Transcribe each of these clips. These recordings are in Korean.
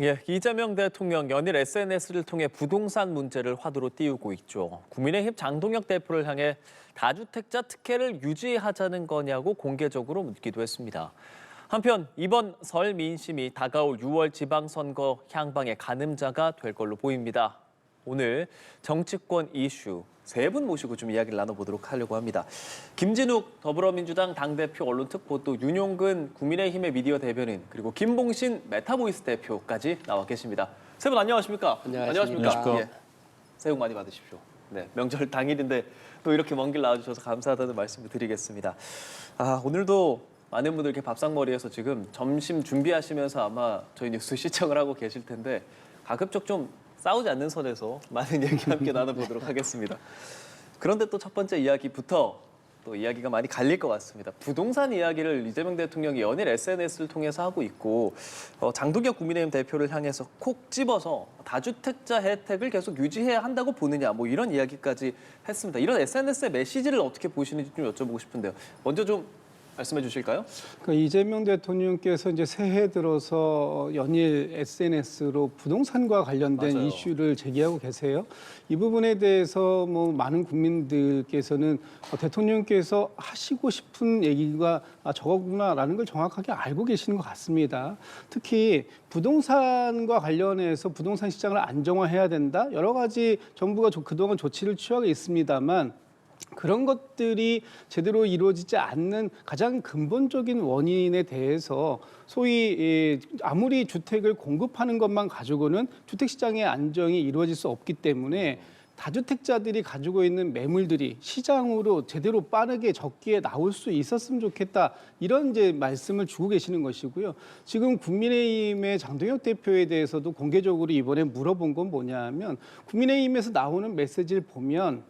예, 이재명 대통령 연일 SNS를 통해 부동산 문제를 화두로 띄우고 있죠. 국민의힘 장동혁 대표를 향해 다주택자 특혜를 유지하자는 거냐고 공개적으로 묻기도 했습니다. 한편 이번 설 민심이 다가올 6월 지방선거 향방의 가늠자가 될 걸로 보입니다. 오늘 정치권 이슈 세 분 모시고 좀 이야기를 나눠보도록 하려고 합니다. 김진욱 더불어민주당 당대표 언론특보, 또 윤용근 국민의힘의 미디어 대변인, 그리고 김봉신 메타보이스 대표까지 나와 계십니다. 세 분 안녕하십니까? 안녕하십니까? 예. 새해 복 많이 받으십시오. 네, 명절 당일인데 또 이렇게 먼 길 나와주셔서 감사하다는 말씀을 드리겠습니다. 오늘도 많은 분들 이렇게 밥상머리에서 지금 점심 준비하시면서 아마 저희 뉴스 시청을 하고 계실 텐데 가급적 좀 싸우지 않는 선에서 많은 얘기 함께 나눠보도록 하겠습니다. 그런데 또 첫 번째 이야기부터 또 이야기가 많이 갈릴 것 같습니다. 부동산 이야기를 이재명 대통령이 연일 SNS를 통해서 하고 있고, 장동혁 국민의힘 대표를 향해서 콕 집어서 다주택자 혜택을 계속 유지해야 한다고 보느냐, 뭐 이런 이야기까지 했습니다. 이런 SNS의 메시지를 어떻게 보시는지 좀 여쭤보고 싶은데요. 먼저 좀 말씀해 주실까요? 그러니까 이재명 대통령께서 이제 새해 들어서 연일 SNS로 부동산과 관련된 맞아요. 이슈를 제기하고 계세요. 이 부분에 대해서 뭐 많은 국민들께서는 대통령께서 하시고 싶은 얘기가 저거구나라는 걸 정확하게 알고 계시는 것 같습니다. 특히 부동산과 관련해서 부동산 시장을 안정화해야 된다. 여러 가지 정부가 그동안 조치를 취하고 있습니다만 그런 것들이 제대로 이루어지지 않는 가장 근본적인 원인에 대해서 소위 아무리 주택을 공급하는 것만 가지고는 주택시장의 안정이 이루어질 수 없기 때문에 다주택자들이 가지고 있는 매물들이 시장으로 제대로 빠르게 적기에 나올 수 있었으면 좋겠다. 이런 이제 말씀을 주고 계시는 것이고요. 지금 국민의힘의 장동혁 대표에 대해서도 공개적으로 이번에 물어본 건 뭐냐면 국민의힘에서 나오는 메시지를 보면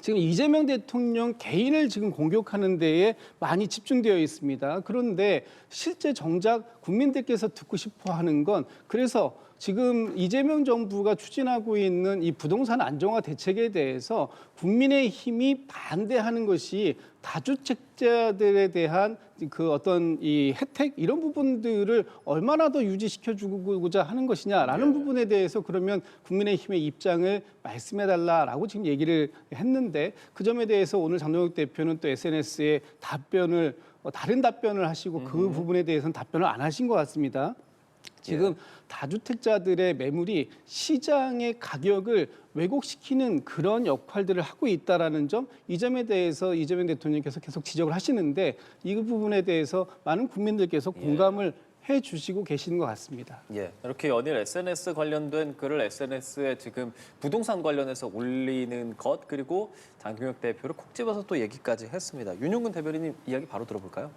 지금 이재명 대통령 개인을 지금 공격하는 데에 많이 집중되어 있습니다. 그런데 실제 정작 국민들께서 듣고 싶어 하는 건 그래서 지금 이재명 정부가 추진하고 있는 이 부동산 안정화 대책에 대해서 국민의힘이 반대하는 것이 다주택자들에 대한 그 어떤 이 혜택 이런 부분들을 얼마나 더 유지시켜 주고자 하는 것이냐라는 부분에 대해서 그러면 국민의힘의 입장을 말씀해달라라고 지금 얘기를 했는데 그 점에 대해서 오늘 장동혁 대표는 또 SNS에 답변을 다른 답변을 하시고 그 부분에 대해서는 답변을 안 하신 것 같습니다. 지금 다주택자들의 매물이 시장의 가격을 왜곡시키는 그런 역할들을 하고 있다라는 점, 이 점에 대해서 이재명 대통령께서 계속 지적을 하시는데 이 부분에 대해서 많은 국민들께서 공감을 해주시고 계시는 것 같습니다. 예, 이렇게 연일 SNS 관련된 글을 SNS에 지금 부동산 관련해서 올리는 것, 그리고 장동혁 대표를 콕 집어서 또 얘기까지 했습니다. 윤용근 대변인님 이야기 바로 들어볼까요?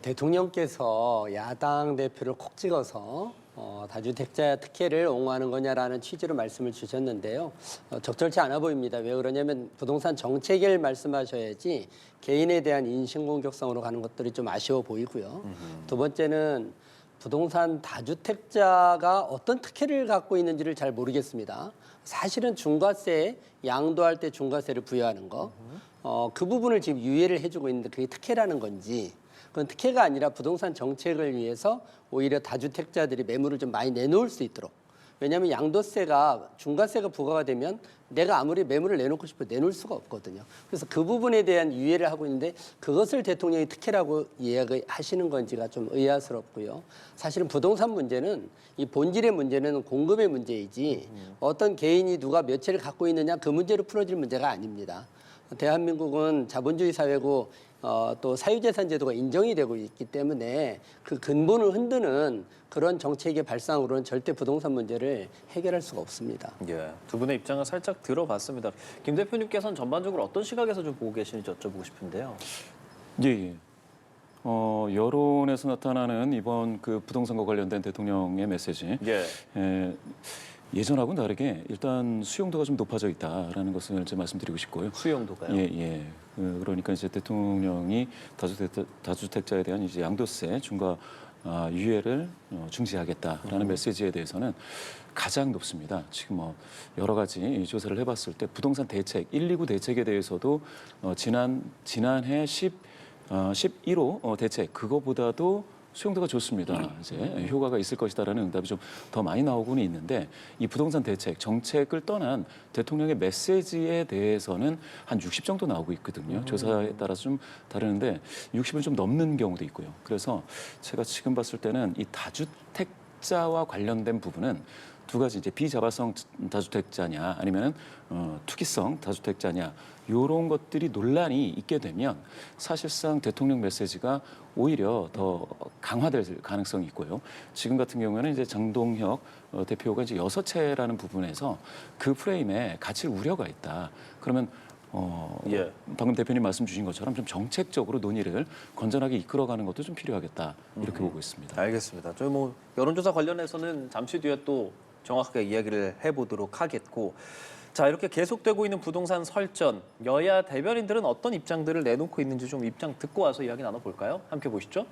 대통령께서 야당 대표를 콕 찍어서 다주택자 특혜를 옹호하는 거냐라는 취지로 말씀을 주셨는데요. 적절치 않아 보입니다. 왜 그러냐면 부동산 정책을 말씀하셔야지 개인에 대한 인신공격성으로 가는 것들이 좀 아쉬워 보이고요. 두 번째는 부동산 다주택자가 어떤 특혜를 갖고 있는지를 잘 모르겠습니다. 사실은 중과세, 양도할 때 중과세를 부여하는 거, 그 부분을 지금 유예를 해주고 있는데 그게 특혜라는 건지 그건 특혜가 아니라 부동산 정책을 위해서 오히려 다주택자들이 매물을 좀 많이 내놓을 수 있도록. 왜냐하면 양도세가 중과세가 부과가 되면 내가 아무리 매물을 내놓고 싶어도 내놓을 수가 없거든요. 그래서 그 부분에 대한 유예를 하고 있는데 그것을 대통령이 특혜라고 이야기하시는 건지가 좀 의아스럽고요. 사실은 부동산 문제는 이 본질의 문제는 공급의 문제이지 어떤 개인이 누가 몇 채를 갖고 있느냐 그 문제로 풀어질 문제가 아닙니다. 대한민국은 자본주의 사회고 또 사유재산 제도가 인정이 되고 있기 때문에 그 근본을 흔드는 그런 정책의 발상으로는 절대 부동산 문제를 해결할 수가 없습니다. 예, 두 분의 입장을 살짝 들어봤습니다. 김 대표님께서는 전반적으로 어떤 시각에서 좀 보고 계시는지 여쭤보고 싶은데요. 예. 여론에서 나타나는 이번 그 부동산과 관련된 대통령의 메시지. 예전하고는 다르게 일단 수용도가 좀 높아져 있다라는 것을 이제 말씀드리고 싶고요. 수용도가요? 예. 그러니까 이제 대통령이 다주택자에 대한 이제 양도세 중과 유예를 중지하겠다라는 메시지에 대해서는 가장 높습니다. 지금 여러 가지 조사를 해봤을 때 부동산 대책 129 대책에 대해서도 지난해 11호 대책 그거보다도 수용도가 좋습니다. 이제 효과가 있을 것이다라는 응답이 좀 더 많이 나오고는 있는데 이 부동산 대책, 정책을 떠난 대통령의 메시지에 대해서는 한 60 정도 나오고 있거든요. 조사에 따라서 좀 다르는데 60은 좀 넘는 경우도 있고요. 그래서 제가 지금 봤을 때는 이 다주택자와 관련된 부분은 두 가지 이제 비자발성 다주택자냐 아니면은 투기성 다주택자냐 이런 것들이 논란이 있게 되면 사실상 대통령 메시지가 오히려 더 강화될 가능성이 있고요. 지금 같은 경우에는 이제 장동혁 대표가 이제 6채라는 부분에서 그 프레임에 갇힐 우려가 있다. 그러면 예. 방금 대표님 말씀 주신 것처럼 좀 정책적으로 논의를 건전하게 이끌어가는 것도 좀 필요하겠다 이렇게 보고 있습니다. 알겠습니다. 저희 뭐 여론조사 관련해서는 잠시 뒤에 또 정확하게 이야기를 해보도록 하겠고, 자 이렇게 계속되고 있는 부동산 설전, 여야 대변인들은 어떤 입장들을 내놓고 있는지 좀 입장 듣고 와서 이야기 나눠볼까요? 함께 보시죠.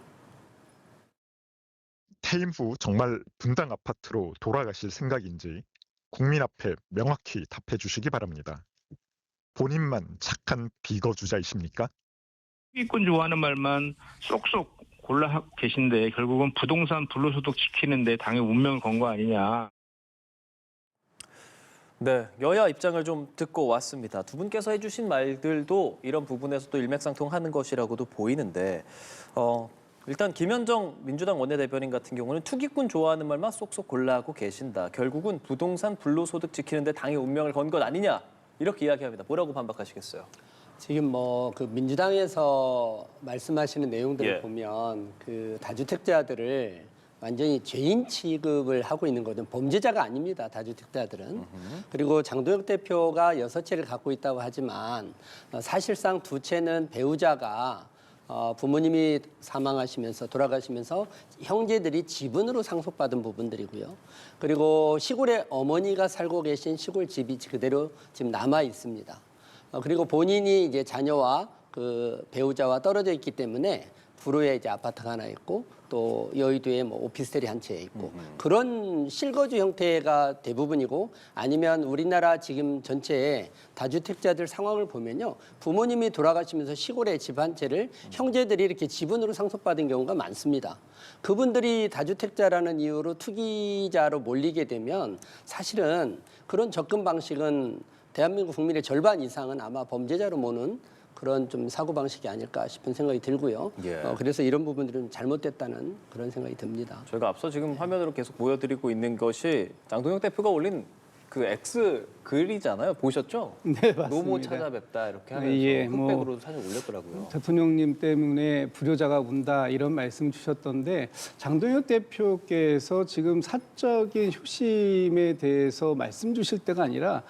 퇴임 후 정말 분당 아파트로 돌아가실 생각인지 국민 앞에 명확히 답해 주시기 바랍니다. 본인만 착한 비거주자이십니까? 투기꾼 좋아하는 말만 쏙쏙 골라 계신데 결국은 부동산 불로소득 지키는데 당의 운명을 건 거 아니냐. 네, 여야 입장을 좀 듣고 왔습니다. 두 분께서 해주신 말들도 이런 부분에서 또 일맥상통하는 것이라고도 보이는데, 일단 김현정 민주당 원내대변인 같은 경우는 투기꾼 좋아하는 말만 쏙쏙 골라하고 계신다. 결국은 부동산 불로소득 지키는데 당의 운명을 건 것 아니냐 이렇게 이야기합니다. 뭐라고 반박하시겠어요? 지금 뭐 그 민주당에서 말씀하시는 내용들을 예. 보면 그 다주택자들을 완전히 죄인 취급을 하고 있는 거든 범죄자가 아닙니다. 다주택자들은. 그리고 장동혁 대표가 6채를 갖고 있다고 하지만 사실상 2채는 배우자가 부모님이 사망하시면서 돌아가시면서 형제들이 지분으로 상속받은 부분들이고요. 그리고 시골에 어머니가 살고 계신 시골 집이 그대로 지금 남아 있습니다. 그리고 본인이 이제 자녀와 그 배우자와 떨어져 있기 때문에 부루에 이제 아파트가 하나 있고 또 여의도에 뭐 오피스텔이 한 채 있고 그런 실거주 형태가 대부분이고 아니면 우리나라 지금 전체의 다주택자들 상황을 보면요. 부모님이 돌아가시면서 시골에 집 한 채를 형제들이 이렇게 지분으로 상속받은 경우가 많습니다. 그분들이 다주택자라는 이유로 투기자로 몰리게 되면 사실은 그런 접근 방식은 대한민국 국민의 절반 이상은 아마 범죄자로 모는 그런 좀 사고방식이 아닐까 싶은 생각이 들고요. 예. 그래서 이런 부분들은 잘못됐다는 그런 생각이 듭니다. 저희가 앞서 지금 화면으로 계속 보여드리고 있는 것이 장동혁 대표가 올린 그 X 글이잖아요. 보셨죠? 네, 맞습니다. 노모 찾아뵙다 이렇게 하면서 예, 흑백으로 사진 올렸더라고요. 대통령님 때문에 불효자가 운다 이런 말씀 주셨던데 장동혁 대표께서 지금 사적인 효심에 대해서 말씀 주실 때가 아니라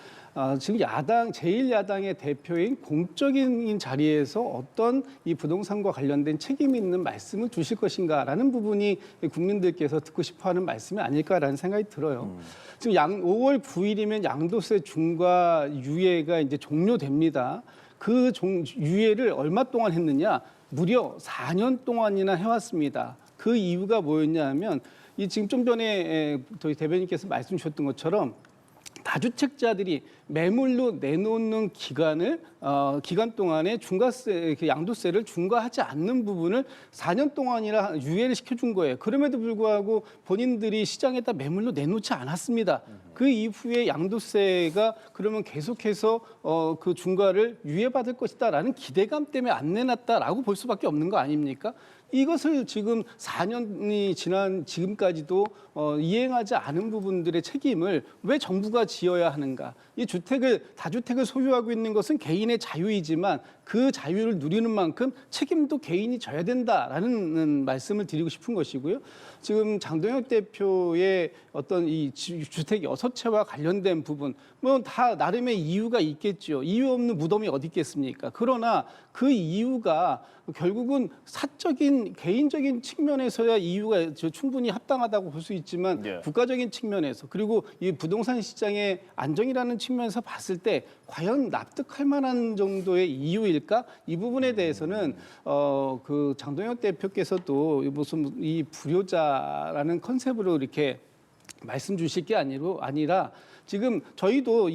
지금 야당 제1야당의 대표인 공적인 자리에서 어떤 이 부동산과 관련된 책임 있는 말씀을 주실 것인가라는 부분이 국민들께서 듣고 싶어하는 말씀이 아닐까라는 생각이 들어요. 지금 5월 9일이면 양도세 중과 유예가 이제 종료됩니다. 그 유예를 얼마 동안 했느냐? 무려 4년 동안이나 해왔습니다. 그 이유가 뭐였냐면 이 지금 좀 전에 저희 대변인께서 말씀 주셨던 것처럼 다주택자들이 매물로 내놓는 기간 동안에 중과세, 양도세를 중과하지 않는 부분을 4년 동안이나 유예를 시켜준 거예요. 그럼에도 불구하고 본인들이 시장에다 매물로 내놓지 않았습니다. 그 이후에 양도세가 그러면 계속해서 그 중과를 유예받을 것이다라는 기대감 때문에 안 내놨다라고 볼 수밖에 없는 거 아닙니까? 이것을 지금 4년이 지난 지금까지도 이행하지 않은 부분들의 책임을 왜 정부가 지어야 하는가? 이 다주택을 소유하고 있는 것은 개인의 자유이지만 그 자유를 누리는 만큼 책임도 개인이 져야 된다라는 말씀을 드리고 싶은 것이고요. 지금 장동혁 대표의 어떤 이 주택 6채와 관련된 부분, 뭐 다 나름의 이유가 있겠죠. 이유 없는 무덤이 어디 있겠습니까? 그러나 그 이유가 결국은 사적인 개인적인 측면에서야 이유가 충분히 합당하다고 볼 수 있지만 예. 국가적인 측면에서 그리고 이 부동산 시장의 안정이라는 측면에서 봤을 때 과연 납득할 만한 정도의 이유일까? 이 부분에 대해서는 그 장동혁 대표께서도 무슨 이 불효자라는 컨셉으로 이렇게 말씀 주실 게 아니라 지금 저희도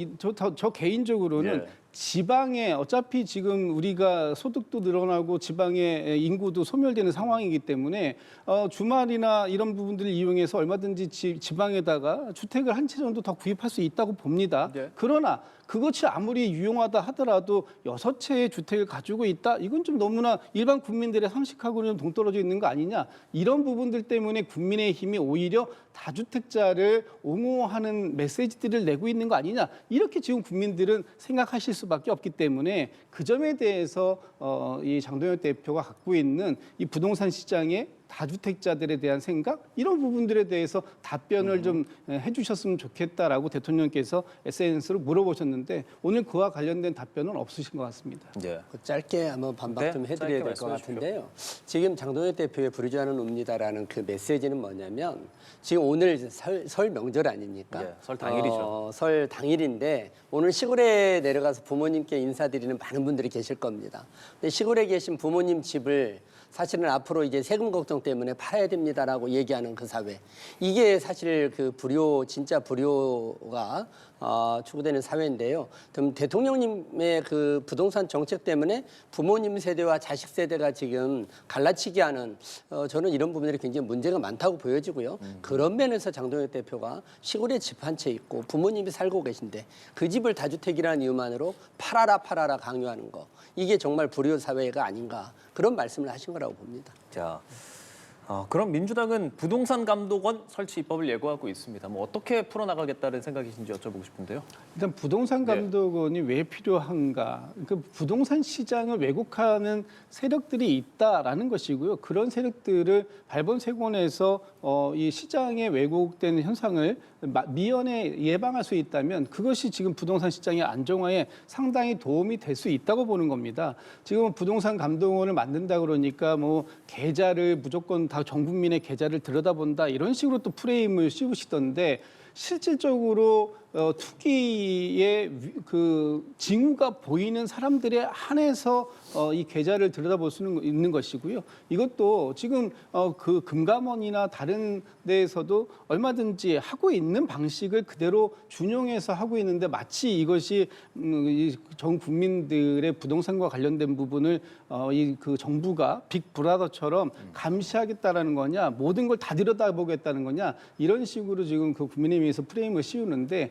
저 개인적으로는 예. 지방에 어차피 지금 우리가 소득도 늘어나고 지방의 인구도 소멸되는 상황이기 때문에 주말이나 이런 부분들을 이용해서 얼마든지 지방에다가 주택을 한 채 정도 더 구입할 수 있다고 봅니다. 네. 그러나 그것이 아무리 유용하다 하더라도 6채의 주택을 가지고 있다? 이건 좀 너무나 일반 국민들의 상식하고는 동떨어져 있는 거 아니냐? 이런 부분들 때문에 국민의힘이 오히려 다주택자를 옹호하는 메시지들을 내고 있는 거 아니냐? 이렇게 지금 국민들은 생각하실 수밖에 없기 때문에 그 점에 대해서 이 장동혁 대표가 갖고 있는 이 부동산 시장의 다주택자들에 대한 생각 이런 부분들에 대해서 답변을 좀 해주셨으면 좋겠다라고 대통령께서 SNS로 물어보셨는데 오늘 그와 관련된 답변은 없으신 것 같습니다. 예. 짧게 한번 반박 네, 좀 짧게 해드려야 될 것 말씀해 주십시오. 같은데요. 지금 장동혁 대표의 부르주아는 옵니다라는 그 메시지는 뭐냐면 지금 오늘 설 명절 아닙니까? 예, 설 당일이죠. 설 당일인데 오늘 시골에 내려가서 부모님께 인사드리는 많은 분들이 계실 겁니다. 근데 시골에 계신 부모님 집을 사실은 앞으로 이제 세금 걱정 때문에 팔아야 됩니다라고 얘기하는 그 사회. 이게 사실 그 진짜 불효가 추구되는 사회인데요. 그럼 대통령님의 그 부동산 정책 때문에 부모님 세대와 자식 세대가 지금 갈라치기 하는 저는 이런 부분들이 굉장히 문제가 많다고 보여지고요. 그런 면에서 장동혁 대표가 시골에 집 한 채 있고 부모님이 살고 계신데 그 집을 다주택이라는 이유만으로 팔아라 강요하는 거. 이게 정말 불효 사회가 아닌가 그런 말씀을 하신 거라고 봅니다. 자, 그럼 민주당은 부동산 감독원 설치 입법을 예고하고 있습니다. 뭐 어떻게 풀어나가겠다는 생각이신지 여쭤보고 싶은데요. 일단 부동산 감독원이 왜 필요한가? 그 부동산 시장을 왜곡하는 세력들이 있다라는 것이고요. 그런 세력들을 발본색원에서 이 시장에 왜곡되는 현상을 미연에 예방할 수 있다면 그것이 지금 부동산 시장의 안정화에 상당히 도움이 될 수 있다고 보는 겁니다. 지금 부동산 감독원을 만든다 그러니까 뭐 계좌를 무조건 다 전 국민의 계좌를 들여다본다 이런 식으로 또 프레임을 씌우시던데 실질적으로 투기의 그 징후가 보이는 사람들에 한해서 이 계좌를 들여다볼 수 있는 것이고요. 이것도 지금 그 금감원이나 다른 데에서도 얼마든지 하고 있는 방식을 그대로 준용해서 하고 있는데 마치 이것이 전 국민들의 부동산과 관련된 부분을 그 정부가 빅브라더처럼 감시하겠다라는 거냐, 모든 걸 다 들여다보겠다는 거냐 이런 식으로 지금 그 국민의힘에서 프레임을 씌우는데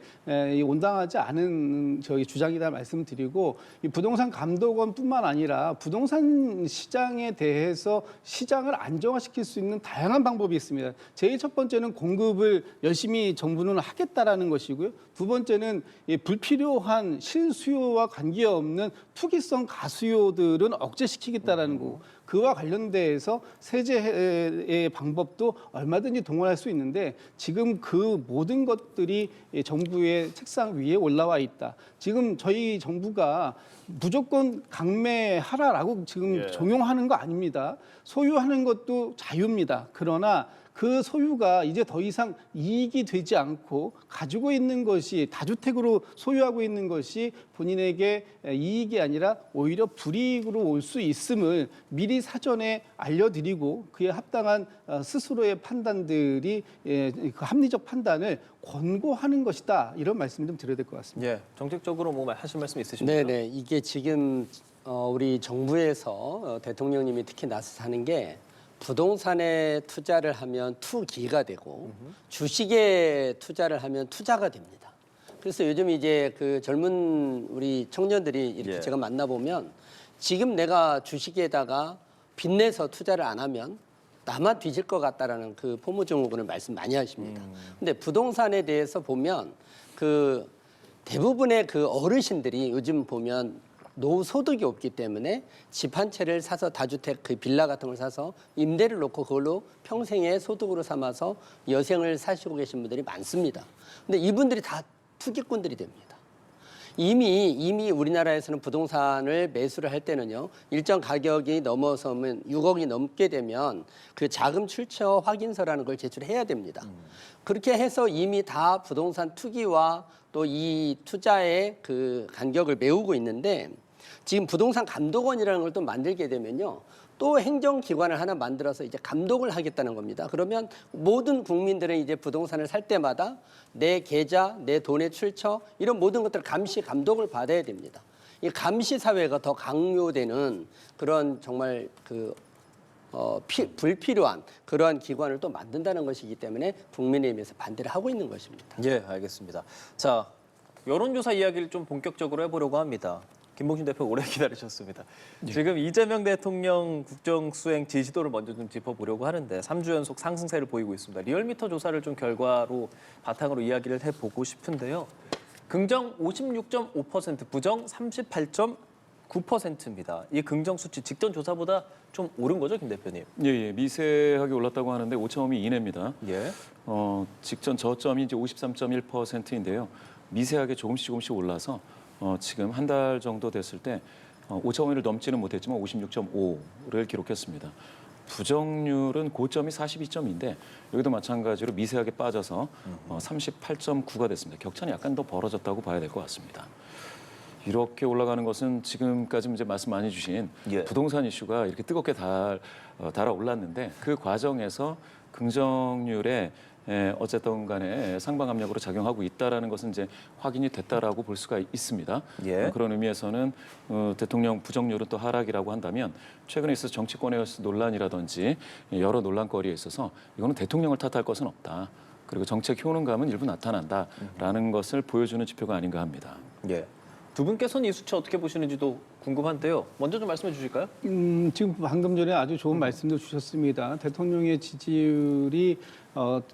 온당하지 않은 저희 주장이다 말씀드리고 이 부동산 감독원뿐만 아니라 부동산 시장에 대해서 시장을 안정화시킬 수 있는 다양한 방법이 있습니다. 제일 첫 번째는 공급을 열심히 정부는 하겠다라는 것이고요. 두 번째는 불필요한 실수요와 관계없는 투기성 가수요들은 억제시키겠다라는 거고 그와 관련돼서 세제의 방법도 얼마든지 동원할 수 있는데 지금 그 모든 것들이 정부의 책상 위에 올라와 있다. 지금 저희 정부가 무조건 강매하라라고 지금 종용하는 거 아닙니다. 소유하는 것도 자유입니다. 그러나 그 소유가 이제 더 이상 이익이 되지 않고 가지고 있는 것이 다주택으로 소유하고 있는 것이 본인에게 이익이 아니라 오히려 불이익으로 올 수 있음을 미리 사전에 알려드리고 그에 합당한 스스로의 판단들이 그 합리적 판단을 권고하는 것이다. 이런 말씀 좀 드려야 될 것 같습니다. 예, 정책적으로 뭐 하실 말씀 있으십니까? 네네. 이게 지금 우리 정부에서 대통령님이 특히 나서서 하는 게 부동산에 투자를 하면 투기가 되고 주식에 투자를 하면 투자가 됩니다. 그래서 요즘 이제 그 젊은 우리 청년들이 이렇게 제가 만나보면 지금 내가 주식에다가 빚내서 투자를 안 하면 나만 뒤질 것 같다라는 그 포모증후군을 말씀 많이 하십니다. 근데 부동산에 대해서 보면 그 대부분의 그 어르신들이 요즘 보면 노후 소득이 없기 때문에 집 한 채를 사서 다주택 그 빌라 같은 걸 사서 임대를 놓고 그걸로 평생의 소득으로 삼아서 여생을 사시고 계신 분들이 많습니다. 근데 이분들이 다 투기꾼들이 됩니다. 이미 우리나라에서는 부동산을 매수를 할 때는요. 일정 가격이 넘어서면 6억이 넘게 되면 그 자금 출처 확인서라는 걸 제출해야 됩니다. 그렇게 해서 이미 다 부동산 투기와 또 이 투자의 그 간격을 메우고 있는데 지금 부동산 감독원이라는 걸 또 만들게 되면요. 또 행정기관을 하나 만들어서 이제 감독을 하겠다는 겁니다. 그러면 모든 국민들은 이제 부동산을 살 때마다 내 계좌, 내 돈의 출처 이런 모든 것들을 감시, 감독을 받아야 됩니다. 이 감시 사회가 더 강요되는 그런 정말 불필요한 그러한 기관을 또 만든다는 것이기 때문에 국민의힘에서 반대를 하고 있는 것입니다. 예, 알겠습니다. 자, 여론조사 이야기를 좀 본격적으로 해보려고 합니다. 김봉신 대표 오래 기다리셨습니다. 지금 이재명 대통령 국정수행 지지도를 먼저 좀 짚어보려고 하는데 3주 연속 상승세를 보이고 있습니다. 리얼미터 조사를 좀 결과로 바탕으로 이야기를 해보고 싶은데요. 긍정 56.5%, 부정 38.9%입니다. 이 긍정 수치 직전 조사보다 좀 오른 거죠, 김 대표님? 예, 미세하게 올랐다고 하는데 오차범위 이내입니다. 예. 직전 저점이 이제 53.1%인데요. 미세하게 조금씩 올라서 지금 한 달 정도 됐을 때 오차범위를 넘지는 못했지만 56.5를 기록했습니다. 부정률은 고점이 42점인데 여기도 마찬가지로 미세하게 빠져서 38.9가 됐습니다. 격차는 약간 더 벌어졌다고 봐야 될 것 같습니다. 이렇게 올라가는 것은 지금까지 이제 말씀 많이 주신 예. 부동산 이슈가 이렇게 뜨겁게 달아올랐는데 그 과정에서 긍정률에 어쨌든 간에 상방 압력으로 작용하고 있다라는 것은 이제 확인이 됐다라고 볼 수가 있습니다. 예. 그런 의미에서는 대통령 부정률은 또 하락이라고 한다면 최근에 있어서 정치권의 논란이라든지 여러 논란거리에 있어서 이거는 대통령을 탓할 것은 없다. 그리고 정책 효능감은 일부 나타난다라는 것을 보여주는 지표가 아닌가 합니다. 예. 두 분께서는 이 수치 어떻게 보시는지도 궁금한데요. 먼저 좀 말씀해 주실까요? 지금 방금 전에 아주 좋은 말씀도 주셨습니다. 대통령의 지지율이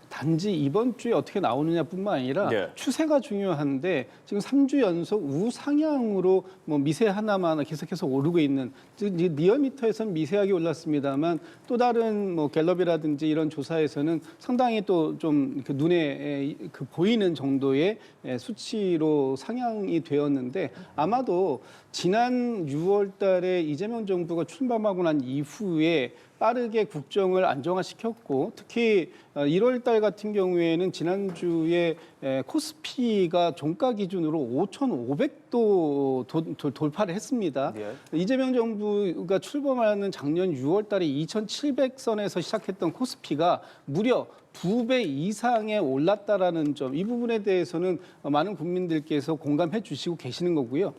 단지 이번 주에 어떻게 나오느냐뿐만 아니라 네. 추세가 중요한데 지금 3주 연속 우상향으로 뭐 미세 하나만 계속해서 오르고 있는, 즉 리얼미터에서는 미세하게 올랐습니다만 또 다른 뭐 갤럽이라든지 이런 조사에서는 상당히 또 좀 눈에 보이는 정도의 수치로 상향이 되었는데 아마도 지난 6월 달에 이재명 정부가 출범하고 난 이후에 빠르게 국정을 안정화시켰고 특히 1월 달 같은 경우에는 지난주에 코스피가 종가 기준으로 5,500도 돌파를 했습니다. 예. 이재명 정부가 출범하는 작년 6월 달에 2,700선에서 시작했던 코스피가 무려 2배 이상에 올랐다라는 점, 이 부분에 대해서는 많은 국민들께서 공감해 주시고 계시는 거고요.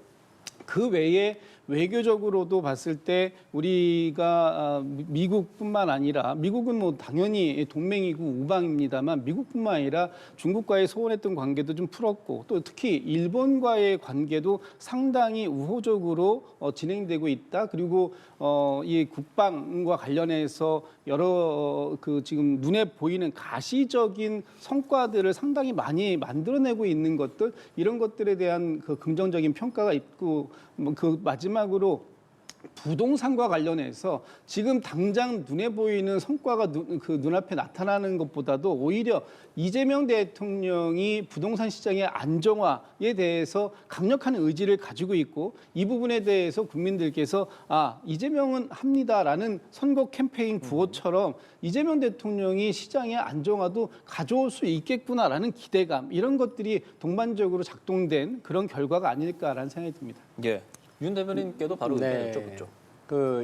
그 외에 외교적으로도 봤을 때 우리가 미국뿐만 아니라, 미국은 뭐 당연히 동맹이고 우방입니다만 미국뿐만 아니라 중국과의 소원했던 관계도 좀 풀었고 또 특히 일본과의 관계도 상당히 우호적으로 진행되고 있다. 그리고 이 국방과 관련해서 여러 지금 눈에 보이는 가시적인 성과들을 상당히 많이 만들어내고 있는 것들, 이런 것들에 대한 그 긍정적인 평가가 있고 그 마지막으로 부동산과 관련해서 지금 당장 눈에 보이는 성과가 눈앞에 나타나는 것보다도 오히려 이재명 대통령이 부동산 시장의 안정화에 대해서 강력한 의지를 가지고 있고 이 부분에 대해서 국민들께서 이재명은 합니다라는 선거 캠페인 구호처럼 이재명 대통령이 시장의 안정화도 가져올 수 있겠구나라는 기대감, 이런 것들이 동반적으로 작동된 그런 결과가 아닐까라는 생각이 듭니다. 예. 윤 대변인께도 바로 네. 여쭤보죠.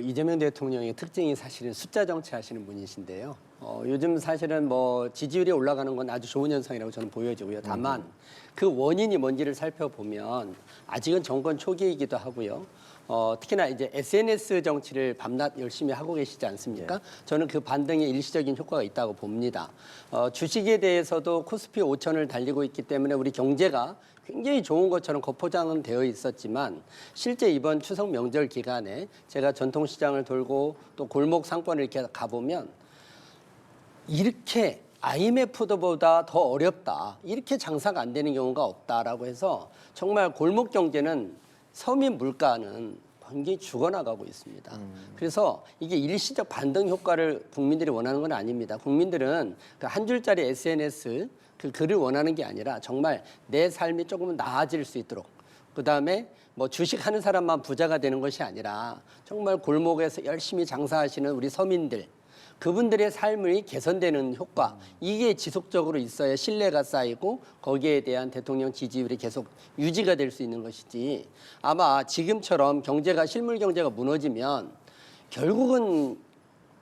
이재명 대통령의 특징이 사실은 숫자 정치하시는 분이신데요. 요즘 사실은 뭐 지지율이 올라가는 건 아주 좋은 현상이라고 저는 보여지고요. 다만 그 원인이 뭔지를 살펴보면 아직은 정권 초기이기도 하고요. 특히나 이제 SNS 정치를 밤낮 열심히 하고 계시지 않습니까? 저는 그 반등에 일시적인 효과가 있다고 봅니다. 주식에 대해서도 코스피 5천을 달리고 있기 때문에 우리 경제가 굉장히 좋은 것처럼 겉포장은 되어 있었지만 실제 이번 추석 명절 기간에 제가 전통시장을 돌고 또 골목 상권을 이렇게 가보면 이렇게 IMF보다 더 어렵다, 이렇게 장사가 안 되는 경우가 없다라고 해서 정말 골목 경제는 서민 물가는 굉장히 죽어나가고 있습니다. 그래서 이게 일시적 반등 효과를 국민들이 원하는 건 아닙니다. 국민들은 그 한 줄짜리 SNS 그 글을 원하는 게 아니라 정말 내 삶이 조금은 나아질 수 있도록, 그다음에 뭐 주식하는 사람만 부자가 되는 것이 아니라 정말 골목에서 열심히 장사하시는 우리 서민들, 그분들의 삶이 개선되는 효과, 이게 지속적으로 있어야 신뢰가 쌓이고 거기에 대한 대통령 지지율이 계속 유지가 될 수 있는 것이지, 아마 지금처럼 경제가 실물 경제가 무너지면 결국은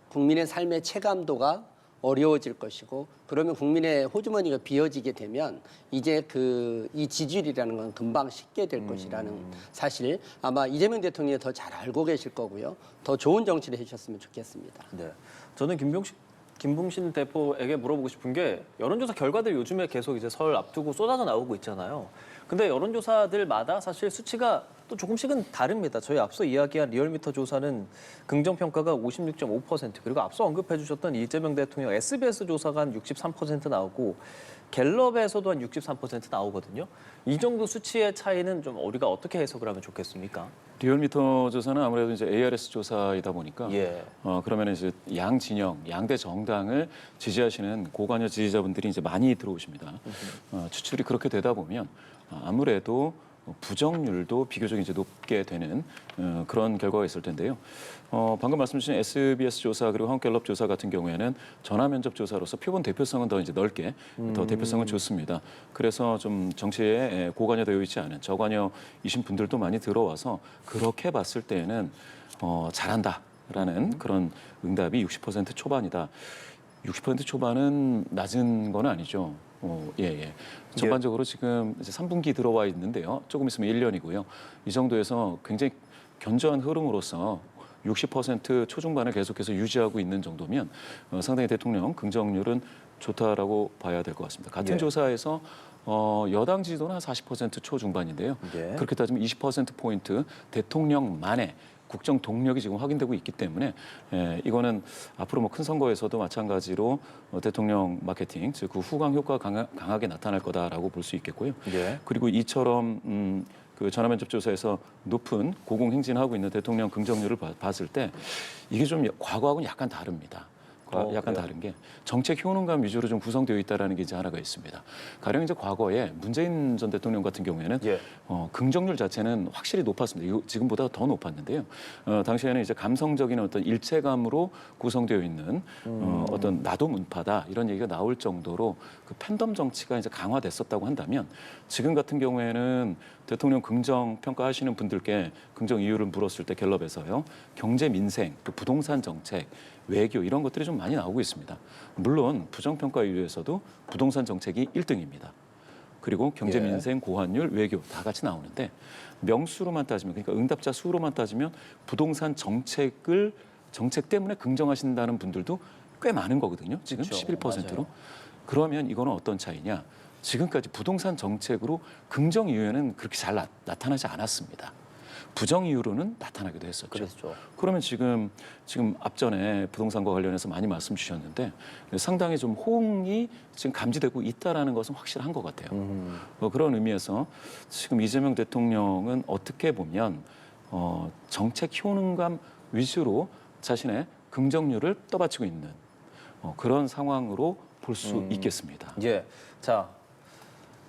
국민의 삶의 체감도가 어려워질 것이고 그러면 국민의 호주머니가 비어지게 되면 이제 이 지지율이라는 건 금방 식게 될 것이라는 사실 아마 이재명 대통령이 더 잘 알고 계실 거고요. 더 좋은 정치를 해주셨으면 좋겠습니다. 네. 저는 김붕신 대표에게 물어보고 싶은 게 여론조사 결과들 요즘에 계속 이제 설 앞두고 쏟아져 나오고 있잖아요. 근데 여론조사들마다 사실 수치가 또 조금씩은 다릅니다. 저희 앞서 이야기한 리얼미터 조사는 긍정평가가 56.5% 그리고 앞서 언급해 주셨던 이재명 대통령 SBS 조사가 한 63% 나오고 갤럽에서도 한 63% 나오거든요. 이 정도 수치의 차이는 좀 우리가 어떻게 해석을 하면 좋겠습니까? 리얼미터 조사는 아무래도 이제 ARS 조사이다 보니까 예. 그러면 이제 양 진영, 양대 정당을 지지하시는 고관여 지지자분들이 이제 많이 들어오십니다. 추출이 그렇게 되다 보면 아무래도 부정률도 비교적 이제 높게 되는 그런 결과가 있을 텐데요. 방금 말씀 주신 SBS 조사 그리고 한국갤럽 조사 같은 경우에는 전화 면접 조사로서 표본 대표성은 더 이제 넓게 더 대표성을 줬습니다. 그래서 좀 정치에 고관여되어 있지 않은 저관여이신 분들도 많이 들어와서 그렇게 봤을 때에는 잘한다라는 그런 응답이 60% 초반이다. 60% 초반은 낮은 건 아니죠. 예. 전반적으로 지금 이제 3분기 들어와 있는데요. 조금 있으면 1년이고요. 이 정도에서 굉장히 견조한 흐름으로서 60% 초중반을 계속해서 유지하고 있는 정도면 상당히 대통령 긍정률은 좋다라고 봐야 될 것 같습니다. 같은 예. 조사에서 여당 지지도는 한 40% 초중반인데요. 예. 그렇게 따지면 20%포인트 대통령만의 국정 동력이 지금 확인되고 있기 때문에 이거는 앞으로 뭐 큰 선거에서도 마찬가지로 대통령 마케팅, 즉 그 후광 효과가 강하게 나타날 거다라고 볼 수 있겠고요. 예. 그리고 이처럼 그 전화면접 조사에서 높은 고공행진하고 있는 대통령 긍정률을 봤을 때 이게 좀 과거하고는 약간 다릅니다. 약간 그래요? 다른 게 정책 효능감 위주로 좀 구성되어 있다라는 게 이제 하나가 있습니다. 가령 이제 과거에 문재인 전 대통령 같은 경우에는 예. 긍정률 자체는 확실히 높았습니다. 이거 지금보다 더 높았는데요. 당시에는 이제 감성적인 어떤 일체감으로 구성되어 있는 어떤 나도 문파다 이런 얘기가 나올 정도로 그 팬덤 정치가 이제 강화됐었다고 한다면 지금 같은 경우에는 대통령 긍정 평가하시는 분들께 긍정 이유를 물었을 때 갤럽에서요. 경제 민생, 또 부동산 정책, 외교 이런 것들이 좀 많이 나오고 있습니다. 물론 부정평가 이유에서도 부동산 정책이 1등입니다. 그리고 경제 예. 민생, 고환율, 외교 다 같이 나오는데 명수로만 따지면 그러니까 응답자 수로만 따지면 부동산 정책 때문에 긍정하신다는 분들도 꽤 많은 거거든요. 지금 그렇죠. 11%로. 맞아요. 그러면 이거는 어떤 차이냐? 지금까지 부동산 정책으로 긍정 이유에는 그렇게 잘 나타나지 않았습니다. 부정 이유로는 나타나기도 했었죠. 그랬죠. 그러면 지금 앞전에 부동산과 관련해서 많이 말씀 주셨는데 상당히 좀 호응이 지금 감지되고 있다라는 것은 확실한 것 같아요. 그런 의미에서 지금 이재명 대통령은 어떻게 보면 정책 효능감 위주로 자신의 긍정률을 떠받치고 있는 그런 상황으로 볼 수 있겠습니다. 예. 자,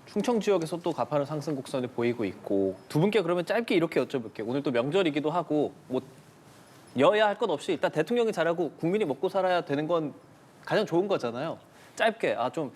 충청 지역에서 또 가파른 상승 곡선을 보이고 있고 두 분께 그러면 짧게 이렇게 여쭤볼게요. 오늘 또 명절이기도 하고 뭐 여야 할 것 없이 일단 대통령이 잘하고 국민이 먹고 살아야 되는 건 가장 좋은 거잖아요. 짧게 좀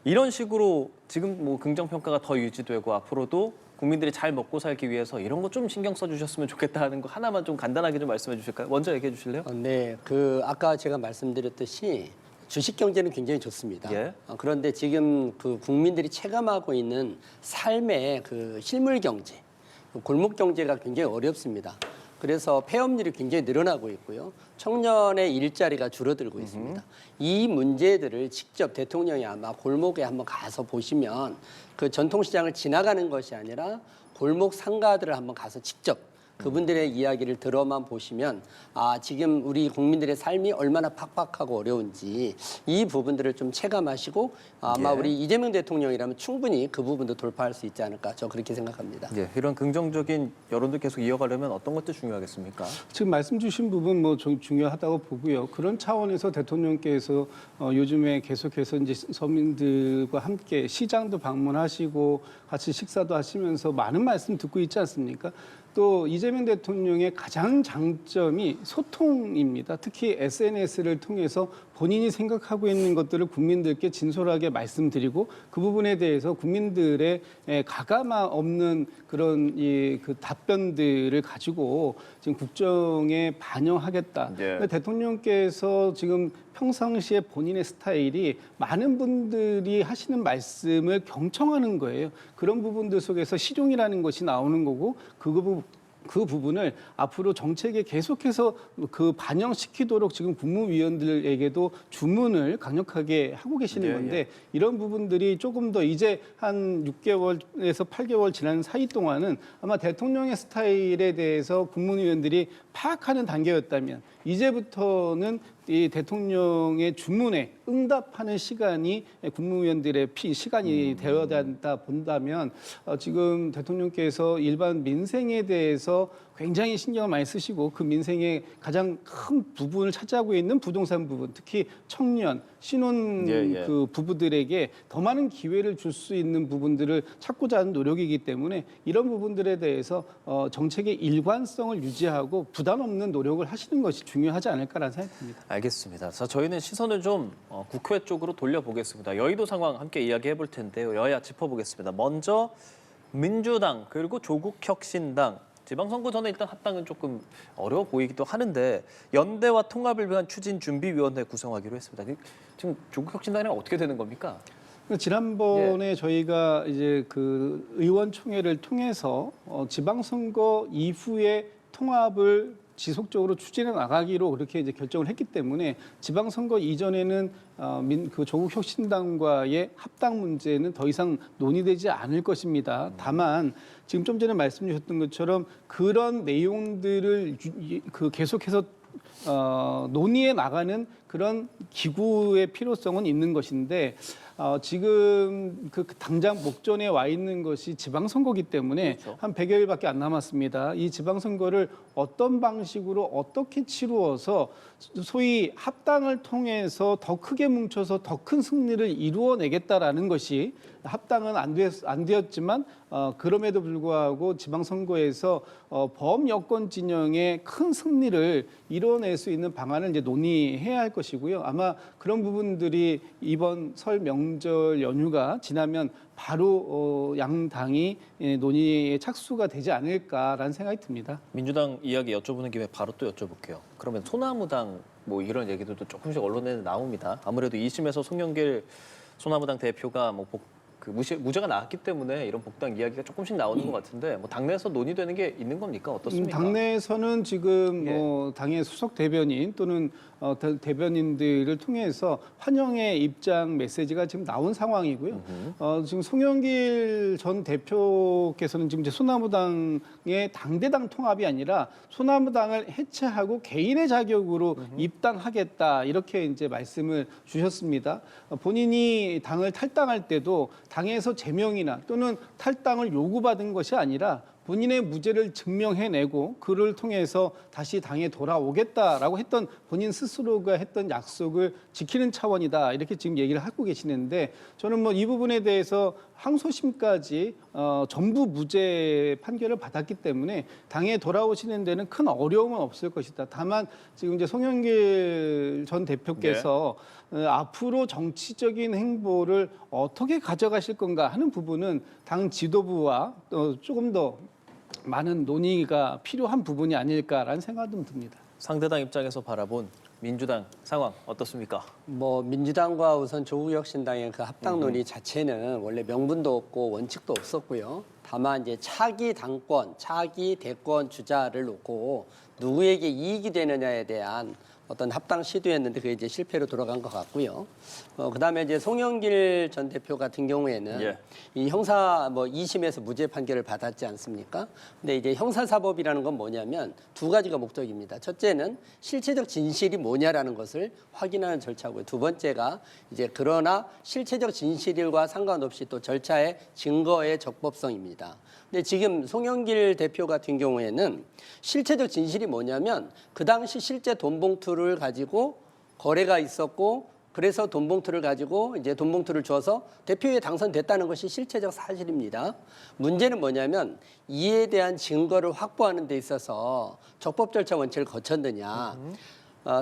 이런 식으로 지금 뭐 긍정 평가가 더 유지되고 앞으로도 국민들이 잘 먹고 살기 위해서 이런 거 좀 신경 써주셨으면 좋겠다 하는 거 하나만 좀 간단하게 좀 말씀해 주실까요? 먼저 얘기해 주실래요? 네, 아까 제가 말씀드렸듯이 주식 경제는 굉장히 좋습니다. 예. 그런데 지금 그 국민들이 체감하고 있는 삶의 그 실물 경제, 골목 경제가 굉장히 어렵습니다. 그래서 폐업률이 굉장히 늘어나고 있고요. 청년의 일자리가 줄어들고 있습니다. 이 문제들을 직접 대통령이 아마 골목에 한번 가서 보시면 그 전통시장을 지나가는 것이 아니라 골목 상가들을 한번 가서 직접 그분들의 이야기를 들어만 보시면 지금 우리 국민들의 삶이 얼마나 팍팍하고 어려운지 이 부분들을 좀 체감하시고 아마 예. 우리 이재명 대통령이라면 충분히 그 부분도 돌파할 수 있지 않을까 저 그렇게 생각합니다. 예, 이런 긍정적인 여론도 계속 이어가려면 어떤 것도 중요하겠습니까? 지금 말씀 주신 부분 뭐 중요하다고 보고요. 그런 차원에서 대통령께서 요즘에 계속해서 이제 서민들과 함께 시장도 방문하시고 같이 식사도 하시면서 많은 말씀 듣고 있지 않습니까? 또 이재명 대통령의 가장 장점이 소통입니다. 특히 SNS를 통해서 본인이 생각하고 있는 것들을 국민들께 진솔하게 말씀드리고 그 부분에 대해서 국민들의 가감 없는 그런 그 답변들을 가지고 지금 국정에 반영하겠다. 예. 대통령께서 지금 평상시에 본인의 스타일이 많은 분들이 하시는 말씀을 경청하는 거예요. 그런 부분들 속에서 실용이라는 것이 나오는 거고 그 부분을 앞으로 정책에 계속해서 그 반영시키도록 지금 국무위원들에게도 주문을 강력하게 하고 계시는 예, 건데 예. 이런 부분들이 조금 더 이제 한 6개월에서 8개월 지난 사이 동안은 아마 대통령의 스타일에 대해서 국무위원들이 파악하는 단계였다면 이제부터는 이 대통령의 주문에 응답하는 시간이 국무위원들의 시간이 되어야 된다 본다면 지금 대통령께서 일반 민생에 대해서 굉장히 신경을 많이 쓰시고 그 민생의 가장 큰 부분을 차지하고 있는 부동산 부분, 특히 청년, 신혼 예. 그 부부들에게 더 많은 기회를 줄 수 있는 부분들을 찾고자 하는 노력이기 때문에 이런 부분들에 대해서 정책의 일관성을 유지하고 부담 없는 노력을 하시는 것이 중요하지 않을까라는 생각이 듭니다. 알겠습니다. 자, 저희는 시선을 좀 국회 쪽으로 돌려보겠습니다. 여의도 상황 함께 이야기해 볼 텐데요. 여야 짚어보겠습니다. 먼저 민주당 그리고 조국혁신당. 지방선거 전에 일단 합당은 조금 어려워 보이기도 하는데 연대와 통합을 위한 추진준비위원회 구성하기로 했습니다. 지금 조국혁신당이랑 어떻게 되는 겁니까? 지난번에 저희가 이제 그 의원총회를 통해서 지방선거 이후에 통합을 지속적으로 추진해 나가기로 그렇게 이제 결정을 했기 때문에 지방선거 이전에는 그 조국혁신당과의 합당 문제는 더 이상 논의되지 않을 것입니다. 다만 지금 좀 전에 말씀 주셨던 것처럼 그런 내용들을 계속해서 논의해 나가는 그런 기구의 필요성은 있는 것인데 지금 그 당장 목전에 와 있는 것이 지방선거기 때문에 그렇죠. 한 100여일밖에 안 남았습니다. 이 지방선거를 어떤 방식으로 어떻게 치루어서 소위 합당을 통해서 더 크게 뭉쳐서 더 큰 승리를 이루어내겠다라는 것이 합당은 안 되었지만 그럼에도 불구하고 지방선거에서 범여권 진영의 큰 승리를 이뤄낼 수 있는 방안을 이제 논의해야 할 것이고요. 아마 그런 부분들이 이번 설 명절 연휴가 지나면 바로 양 당이 논의에 착수가 되지 않을까라는 생각이 듭니다. 민주당 이야기 여쭤보는 김에 바로 또 여쭤볼게요. 그러면 소나무당 뭐 이런 얘기들도 조금씩 언론에 나옵니다. 아무래도 2심에서 송영길 소나무당 대표가 뭐 무죄가 나왔기 때문에 이런 복당 이야기가 조금씩 나오는 것 같은데 뭐 당내에서 논의되는 게 있는 겁니까? 어떻습니까? 당내에서는 지금 예. 뭐 당의 수석 대변인 또는 대변인들을 통해서 환영의 입장 메시지가 지금 나온 상황이고요. 지금 송영길 전 대표께서는 지금 이제 소나무당의 당대당 통합이 아니라 소나무당을 해체하고 개인의 자격으로 입당하겠다 이렇게 이제 말씀을 주셨습니다. 본인이 당을 탈당할 때도 당에서 제명이나 또는 탈당을 요구받은 것이 아니라 본인의 무죄를 증명해내고 그를 통해서 다시 당에 돌아오겠다라고 했던 본인 스스로가 했던 약속을 지키는 차원이다 이렇게 지금 얘기를 하고 계시는데 저는 뭐 이 부분에 대해서 항소심까지 전부 무죄 판결을 받았기 때문에 당에 돌아오시는 데는 큰 어려움은 없을 것이다. 다만 지금 이제 송영길 전 대표께서 앞으로 정치적인 행보를 어떻게 가져가실 건가 하는 부분은 당 지도부와 조금 더 많은 논의가 필요한 부분이 아닐까라는 생각도 듭니다. 상대당 입장에서 바라본 민주당 상황 어떻습니까? 뭐 민주당과 우선 조국혁신당의 그 합당 논의 자체는 원래 명분도 없고 원칙도 없었고요. 다만 이제 차기 당권, 차기 대권 주자를 놓고 누구에게 이익이 되느냐에 대한 어떤 합당 시도였는데 그게 이제 실패로 돌아간 것 같고요. 그다음에 이제 송영길 전 대표 같은 경우에는 예. 이 형사 2심에서 무죄 판결을 받았지 않습니까? 근데 이제 형사사법이라는 건 뭐냐면 두 가지가 목적입니다. 첫째는 실체적 진실이 뭐냐라는 것을 확인하는 절차고요. 두 번째가 이제 그러나 실체적 진실과 상관없이 또 절차의 증거의 적법성입니다. 근데 지금 송영길 대표 같은 경우에는 실체적 진실이 뭐냐면 그 당시 실제 돈 봉투를 가지고 거래가 있었고 그래서 돈 봉투를 가지고 이제 돈 봉투를 줘서 대표에 당선됐다는 것이 실체적 사실입니다. 문제는 뭐냐면 이에 대한 증거를 확보하는 데 있어서 적법 절차 원칙을 거쳤느냐.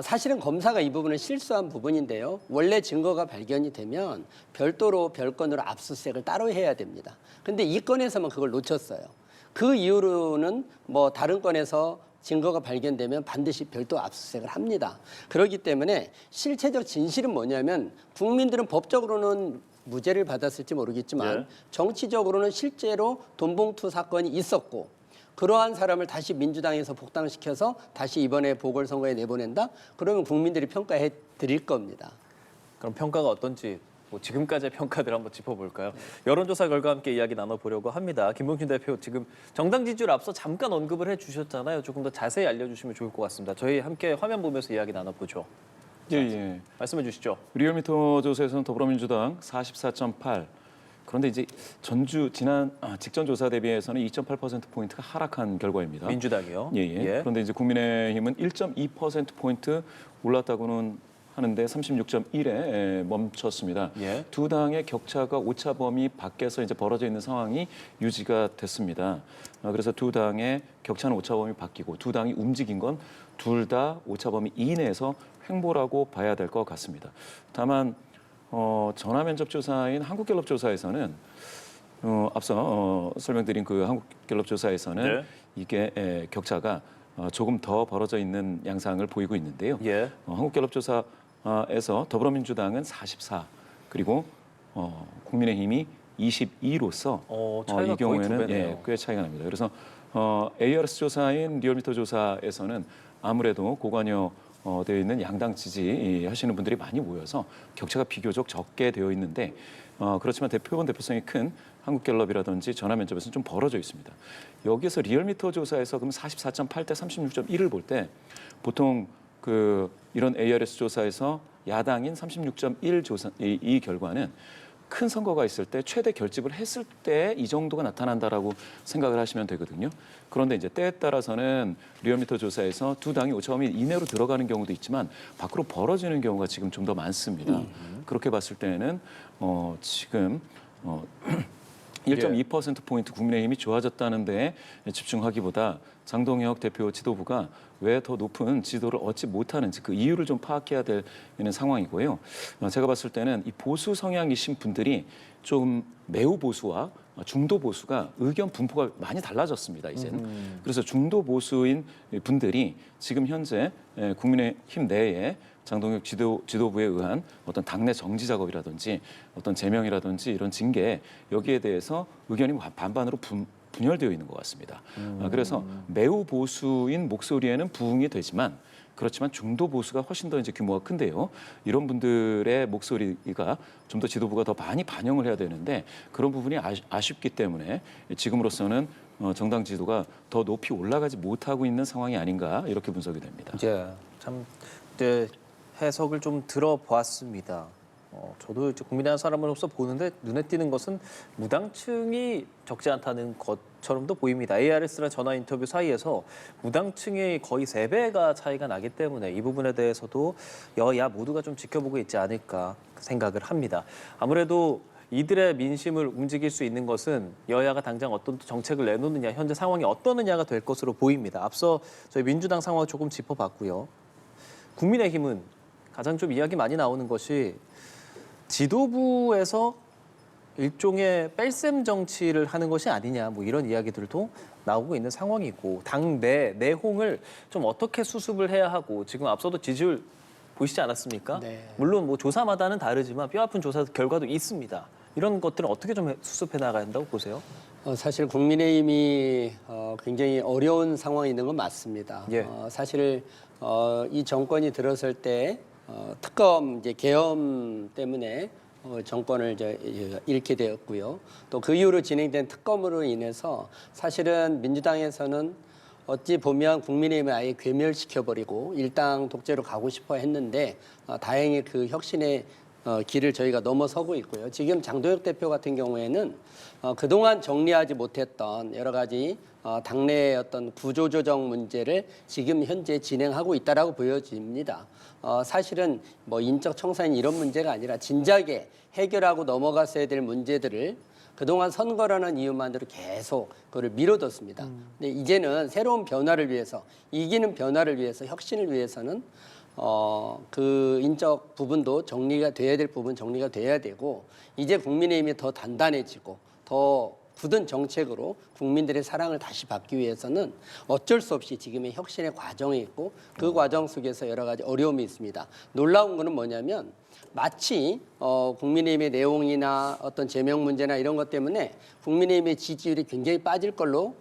사실은 검사가 이 부분을 실수한 부분인데요. 원래 증거가 발견이 되면 별도로 별건으로 압수수색을 따로 해야 됩니다. 근데 이 건에서만 그걸 놓쳤어요. 그 이후로는 뭐 다른 건에서 증거가 발견되면 반드시 별도 압수수색을 합니다. 그렇기 때문에 실체적 진실은 뭐냐면 국민들은 법적으로는 무죄를 받았을지 모르겠지만 예. 정치적으로는 실제로 돈봉투 사건이 있었고 그러한 사람을 다시 민주당에서 복당시켜서 다시 이번에 보궐선거에 내보낸다? 그러면 국민들이 평가해 드릴 겁니다. 그럼 평가가 어떤지 뭐 지금까지의 평가들 한번 짚어볼까요? 여론조사 결과 함께 이야기 나눠보려고 합니다. 김봉준 대표 지금 정당 지지율 앞서 잠깐 언급을 해주셨잖아요. 조금 더 자세히 알려주시면 좋을 것 같습니다. 저희 함께 화면 보면서 이야기 나눠보죠. 예, 예. 말씀해 주시죠. 리얼미터 조사에서는 더불어민주당 44.8. 그런데 이제 직전 조사 대비해서는 2.8% 포인트가 하락한 결과입니다. 민주당이요. 예, 예. 그런데 이제 국민의힘은 1.2% 포인트 올랐다고는 하는데 36.1에 멈췄습니다. 예. 두 당의 격차가 오차 범위 밖에서 이제 벌어져 있는 상황이 유지가 됐습니다. 그래서 두 당의 격차는 오차 범위 바뀌고 두 당이 움직인 건 둘 다 오차 범위 이내에서 횡보라고 봐야 될 것 같습니다. 다만 전화 면접 조사인 한국갤럽 조사에서는 앞서 설명드린 그 한국갤럽 조사에서는 네. 이게 격차가 조금 더 벌어져 있는 양상을 보이고 있는데요. 예. 한국갤럽 조사에서 더불어민주당은 44 그리고 국민의힘이 22로서 차이가 이 거의 두 경우에는 배네요. 꽤 차이가 납니다. 그래서 ARS 조사인 리얼미터 조사에서는 아무래도 고관여 되어 있는 양당 지지하시는 분들이 많이 모여서 격차가 비교적 적게 되어 있는데 그렇지만 대표성이 큰 한국갤럽이라든지 전화면접에서는 좀 벌어져 있습니다. 여기서 리얼미터 조사에서 그럼 44.8 대 36.1을 볼 때 보통 이런 ARS 조사에서 야당인 36.1 조사 이 결과는 큰 선거가 있을 때 최대 결집을 했을 때 이 정도가 나타난다라고 생각을 하시면 되거든요. 그런데 이제 때에 따라서는 리얼미터 조사에서 두 당이 오차범위 이내로 들어가는 경우도 있지만 밖으로 벌어지는 경우가 지금 좀 더 많습니다. 그렇게 봤을 때는 지금 1.2%포인트 국민의힘이 좋아졌다는 데 집중하기보다 장동혁 대표 지도부가 왜 더 높은 지도를 얻지 못하는지 그 이유를 좀 파악해야 되는 상황이고요. 제가 봤을 때는 이 보수 성향이신 분들이 좀 매우 보수와 중도 보수가 의견 분포가 많이 달라졌습니다, 이제는. 그래서 중도 보수인 분들이 지금 현재 국민의힘 내에 장동혁 지도부에 의한 어떤 당내 정지 작업이라든지 어떤 제명이라든지 이런 징계 여기에 대해서 의견이 반반으로 분열되어 있는 것 같습니다. 그래서 매우 보수인 목소리에는 부응이 되지만 그렇지만 중도 보수가 훨씬 더 이제 규모가 큰데요. 이런 분들의 목소리가 좀 더 지도부가 더 많이 반영을 해야 되는데 그런 부분이 아쉽기 때문에 지금으로서는 정당 지도가 더 높이 올라가지 못하고 있는 상황이 아닌가 이렇게 분석이 됩니다. 참 해석을 좀 들어보았습니다. 저도 이제 국민의힘 사람으로서 보는데 눈에 띄는 것은 무당층이 적지 않다는 것처럼도 보입니다. ARS랑 전화 인터뷰 사이에서 무당층이 거의 3배가 차이가 나기 때문에 이 부분에 대해서도 여야 모두가 좀 지켜보고 있지 않을까 생각을 합니다. 아무래도 이들의 민심을 움직일 수 있는 것은 여야가 당장 어떤 정책을 내놓느냐, 현재 상황이 어떠느냐가 될 것으로 보입니다. 앞서 저희 민주당 상황을 조금 짚어봤고요. 국민의힘은 가장 좀 이야기 많이 나오는 것이 지도부에서 일종의 뺄셈 정치를 하는 것이 아니냐 뭐 이런 이야기들도 나오고 있는 상황이고 당 내 내홍을 좀 어떻게 수습을 해야 하고 지금 앞서도 지지율 보시지 않았습니까? 네. 물론 뭐 조사마다는 다르지만 뼈아픈 조사 결과도 있습니다. 이런 것들은 어떻게 좀 수습해 나가야 한다고 보세요? 사실 국민의힘이 굉장히 어려운 상황에 있는 건 맞습니다. 예. 사실 이 정권이 들어설 때 특검 이제 계엄 때문에 정권을 잃게 되었고요. 또 그 이후로 진행된 특검으로 인해서 사실은 민주당에서는 어찌 보면 국민의힘을 아예 괴멸시켜버리고 일당 독재로 가고 싶어 했는데 다행히 그 혁신의 길을 저희가 넘어서고 있고요. 지금 장동혁 대표 같은 경우에는 그동안 정리하지 못했던 여러 가지 당내의 어떤 구조조정 문제를 지금 현재 진행하고 있다라고 보여집니다. 사실은 뭐 인적 청산 이런 문제가 아니라 진작에 해결하고 넘어갔어야 될 문제들을 그동안 선거라는 이유만으로 계속 그걸 미뤄뒀습니다. 근데 이제는 새로운 변화를 위해서 이기는 변화를 위해서 혁신을 위해서는 그 인적 부분도 정리가 돼야 될 부분 정리가 돼야 되고 이제 국민의힘이 더 단단해지고 더 굳은 정책으로 국민들의 사랑을 다시 받기 위해서는 어쩔 수 없이 지금의 혁신의 과정이 있고 그 과정 속에서 여러 가지 어려움이 있습니다. 놀라운 거는 뭐냐면 마치 국민의힘의 내용이나 어떤 제명 문제나 이런 것 때문에 국민의힘의 지지율이 굉장히 빠질 걸로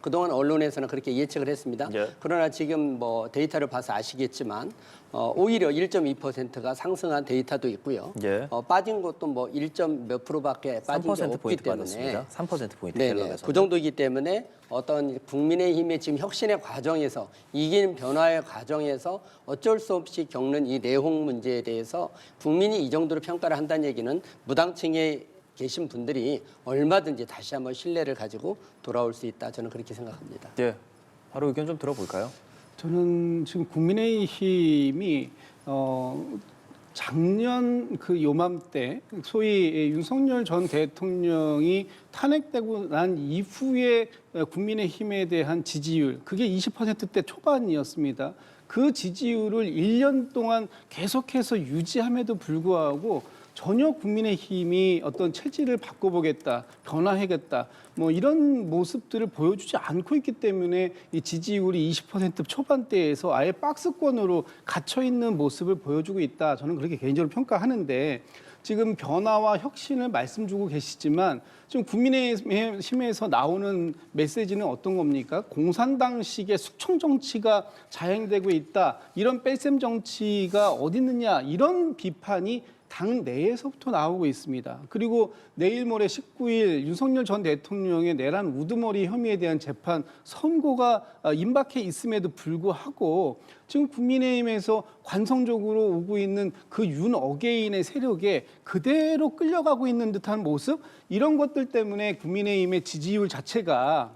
그동안 언론에서는 그렇게 예측을 했습니다. 예. 그러나 지금 뭐 데이터를 봐서 아시겠지만 오히려 1.2%가 상승한 데이터도 있고요. 예. 빠진 것도 뭐 1점 몇 프로밖에 빠진 게 3% 없기 포인트 때문에 받았습니다. 3% 포인트 네네. 갤럽에서. 그 정도이기 때문에 어떤 국민의힘의 지금 혁신의 과정에서 이기는 변화의 과정에서 어쩔 수 없이 겪는 이 내용 문제에 대해서 국민이 이 정도로 평가를 한다는 얘기는 무당층에 계신 분들이 얼마든지 다시 한번 신뢰를 가지고 돌아올 수 있다. 저는 그렇게 생각합니다. 예. 바로 의견 좀 들어볼까요? 저는 지금 국민의힘이 작년 그 요맘때 소위 윤석열 전 대통령이 탄핵되고 난 이후에 국민의힘에 대한 지지율 그게 20%대 초반이었습니다. 그 지지율을 1년 동안 계속해서 유지함에도 불구하고 전혀 국민의힘이 어떤 체질을 바꿔보겠다, 변화하겠다, 뭐 이런 모습들을 보여주지 않고 있기 때문에 이 지지율이 20% 초반대에서 아예 박스권으로 갇혀 있는 모습을 보여주고 있다. 저는 그렇게 개인적으로 평가하는데 지금 변화와 혁신을 말씀 주고 계시지만 지금 국민의힘에서 나오는 메시지는 어떤 겁니까? 공산당식의 숙청 정치가 자행되고 있다. 이런 뺄셈 정치가 어디 있느냐 이런 비판이 당 내에서부터 나오고 있습니다. 그리고 내일 모레 19일 윤석열 전 대통령의 내란 우두머리 혐의에 대한 재판 선고가 임박해 있음에도 불구하고 지금 국민의힘에서 관성적으로 오고 있는 그 윤어게인의 세력에 그대로 끌려가고 있는 듯한 모습 이런 것들 때문에 국민의힘의 지지율 자체가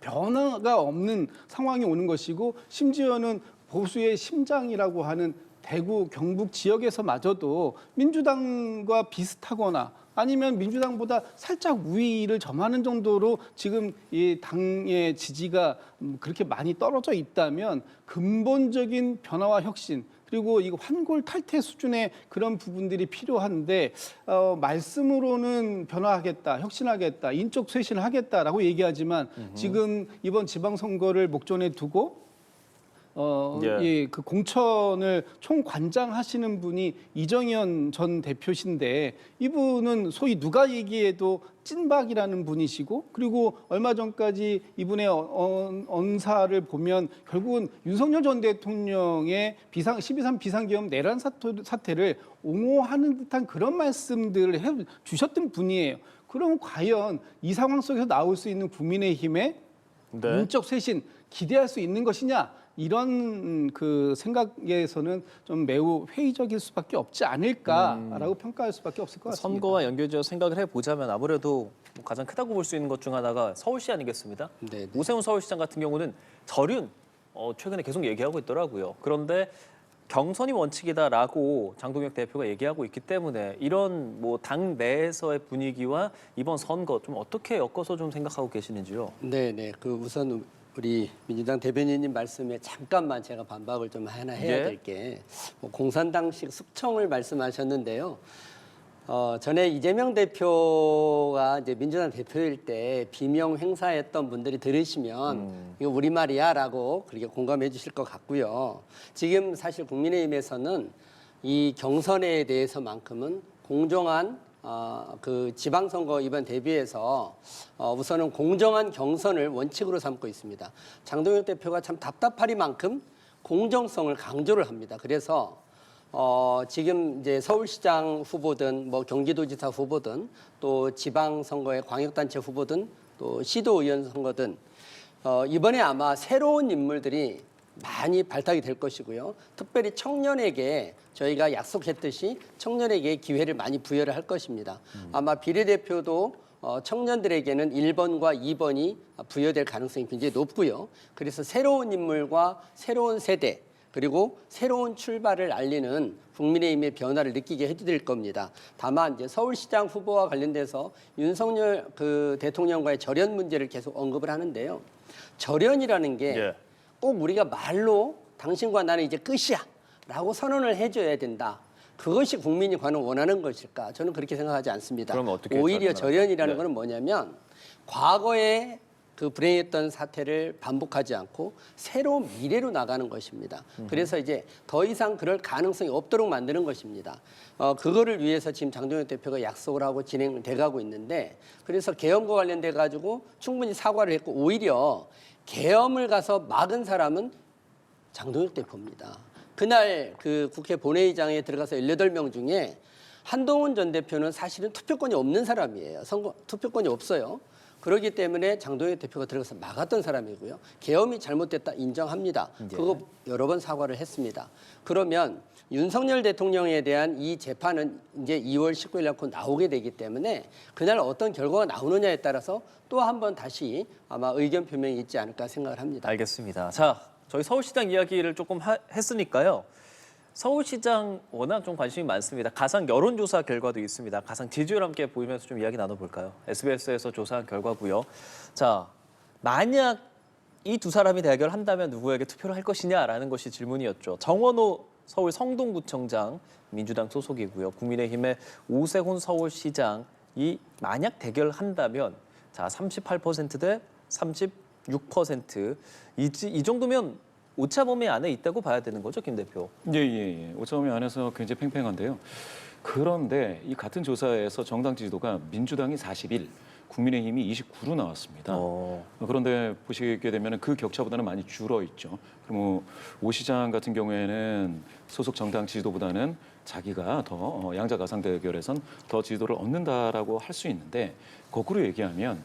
변화가 없는 상황이 오는 것이고 심지어는 보수의 심장이라고 하는 대구, 경북 지역에서마저도 민주당과 비슷하거나 아니면 민주당보다 살짝 우위를 점하는 정도로 지금 이 당의 지지가 그렇게 많이 떨어져 있다면 근본적인 변화와 혁신 그리고 이거 환골 탈퇴 수준의 그런 부분들이 필요한데 말씀으로는 변화하겠다, 혁신하겠다, 인적 쇄신을 하겠다라고 얘기하지만 지금 이번 지방선거를 목전에 두고 예, 그 공천을 총관장하시는 분이 이정현 전 대표신데 이분은 소위 누가 얘기해도 찐박이라는 분이시고 그리고 얼마 전까지 이분의 언사를 보면 결국은 윤석열 전 대통령의 12.3 비상계엄 내란 사태를 옹호하는 듯한 그런 말씀들을 해주셨던 분이에요. 그럼 과연 이 상황 속에서 나올 수 있는 국민의힘의 인적 쇄신 기대할 수 있는 것이냐? 이런 그 생각에서는 좀 매우 회의적일 수밖에 없지 않을까라고 평가할 수밖에 없을 것 같습니다. 선거와 연결지어 생각을 해보자면 아무래도 가장 크다고 볼 수 있는 것 중 하나가 서울시 아니겠습니까? 네. 오세훈 서울시장 같은 경우는 절윤 최근에 계속 얘기하고 있더라고요. 그런데 경선이 원칙이다라고 장동혁 대표가 얘기하고 있기 때문에 이런 뭐 당 내에서의 분위기와 이번 선거 좀 어떻게 엮어서 좀 생각하고 계시는지요? 네네. 그 우선 우리 민주당 대변인님 말씀에 잠깐만 제가 반박을 좀 하나 해야 될 게 공산당식 숙청을 말씀하셨는데요. 전에 이재명 대표가 이제 민주당 대표일 때 비명 행사했던 분들이 들으시면 이거 우리말이야라고 그렇게 공감해 주실 것 같고요. 지금 사실 국민의힘에서는 이 경선에 대해서만큼은 공정한 그 지방선거 이번 대비해서 우선은 공정한 경선을 원칙으로 삼고 있습니다. 장동혁 대표가 참 답답하리만큼 공정성을 강조를 합니다. 그래서 지금 이제 서울시장 후보든 뭐 경기도지사 후보든 또 지방선거의 광역단체 후보든 또 시도의원 선거든 이번에 아마 새로운 인물들이 많이 발탁이 될 것이고요. 특별히 청년에게 저희가 약속했듯이 청년에게 기회를 많이 부여를 할 것입니다. 아마 비례대표도 청년들에게는 1번과 2번이 부여될 가능성이 굉장히 높고요. 그래서 새로운 인물과 새로운 세대 그리고 새로운 출발을 알리는 국민의힘의 변화를 느끼게 해드릴 겁니다. 다만 이제 서울시장 후보와 관련돼서 윤석열 그 대통령과의 절연 문제를 계속 언급을 하는데요. 절연이라는 게 꼭 우리가 말로 당신과 나는 이제 끝이야 라고 선언을 해줘야 된다. 그것이 국민이 과연 원하는 것일까? 저는 그렇게 생각하지 않습니다. 그러면 어떻게 오히려 절연을 절연이라는 것은 뭐냐면 과거에 그 불행했던 사태를 반복하지 않고 새로운 미래로 나가는 것입니다. 그래서 이제 더 이상 그럴 가능성이 없도록 만드는 것입니다. 그거를 위해서 지금 장동혁 대표가 약속을 하고 진행돼 가고 있는데 그래서 계엄과 관련돼 가지고 충분히 사과를 했고 오히려 계엄을 가서 막은 사람은 장동혁 대표입니다. 그날 그 국회 본회의장에 들어가서 18명 중에 한동훈 전 대표는 사실은 투표권이 없는 사람이에요. 투표권이 없어요. 그렇기 때문에 장동혁 대표가 들어가서 막았던 사람이고요. 계엄이 잘못됐다 인정합니다. 그거 여러 번 사과를 했습니다. 그러면 윤석열 대통령에 대한 이 재판은 이제 2월 19일 날 곧 나오게 되기 때문에 그날 어떤 결과가 나오느냐에 따라서 또 한 번 다시 아마 의견 표명이 있지 않을까 생각을 합니다. 알겠습니다. 자, 저희 서울시장 이야기를 조금 했으니까요. 서울시장 워낙 좀 관심이 많습니다. 가상 여론조사 결과도 있습니다. 가상 지지율 함께 보이면서 좀 이야기 나눠볼까요? SBS에서 조사한 결과고요. 자, 만약 이 두 사람이 대결한다면 누구에게 투표를 할 것이냐라는 것이 질문이었죠. 정원호 서울 성동구청장 민주당 소속이고요. 국민의힘의 오세훈 서울시장이 만약 대결한다면 자 38%대 36%. 이 정도면 오차범위 안에 있다고 봐야 되는 거죠, 김 대표? 예. 오차범위 안에서 굉장히 팽팽한데요. 그런데 이 같은 조사에서 정당 지지도가 민주당이 41, 국민의힘이 29로 나왔습니다. 그런데 보시게 되면 그 격차보다는 많이 줄어 있죠. 그럼 오 시장 같은 경우에는 소속 정당 지지도보다는 자기가 더 양자 가상 대결에선 더 지지도를 얻는다라고 할 수 있는데 거꾸로 얘기하면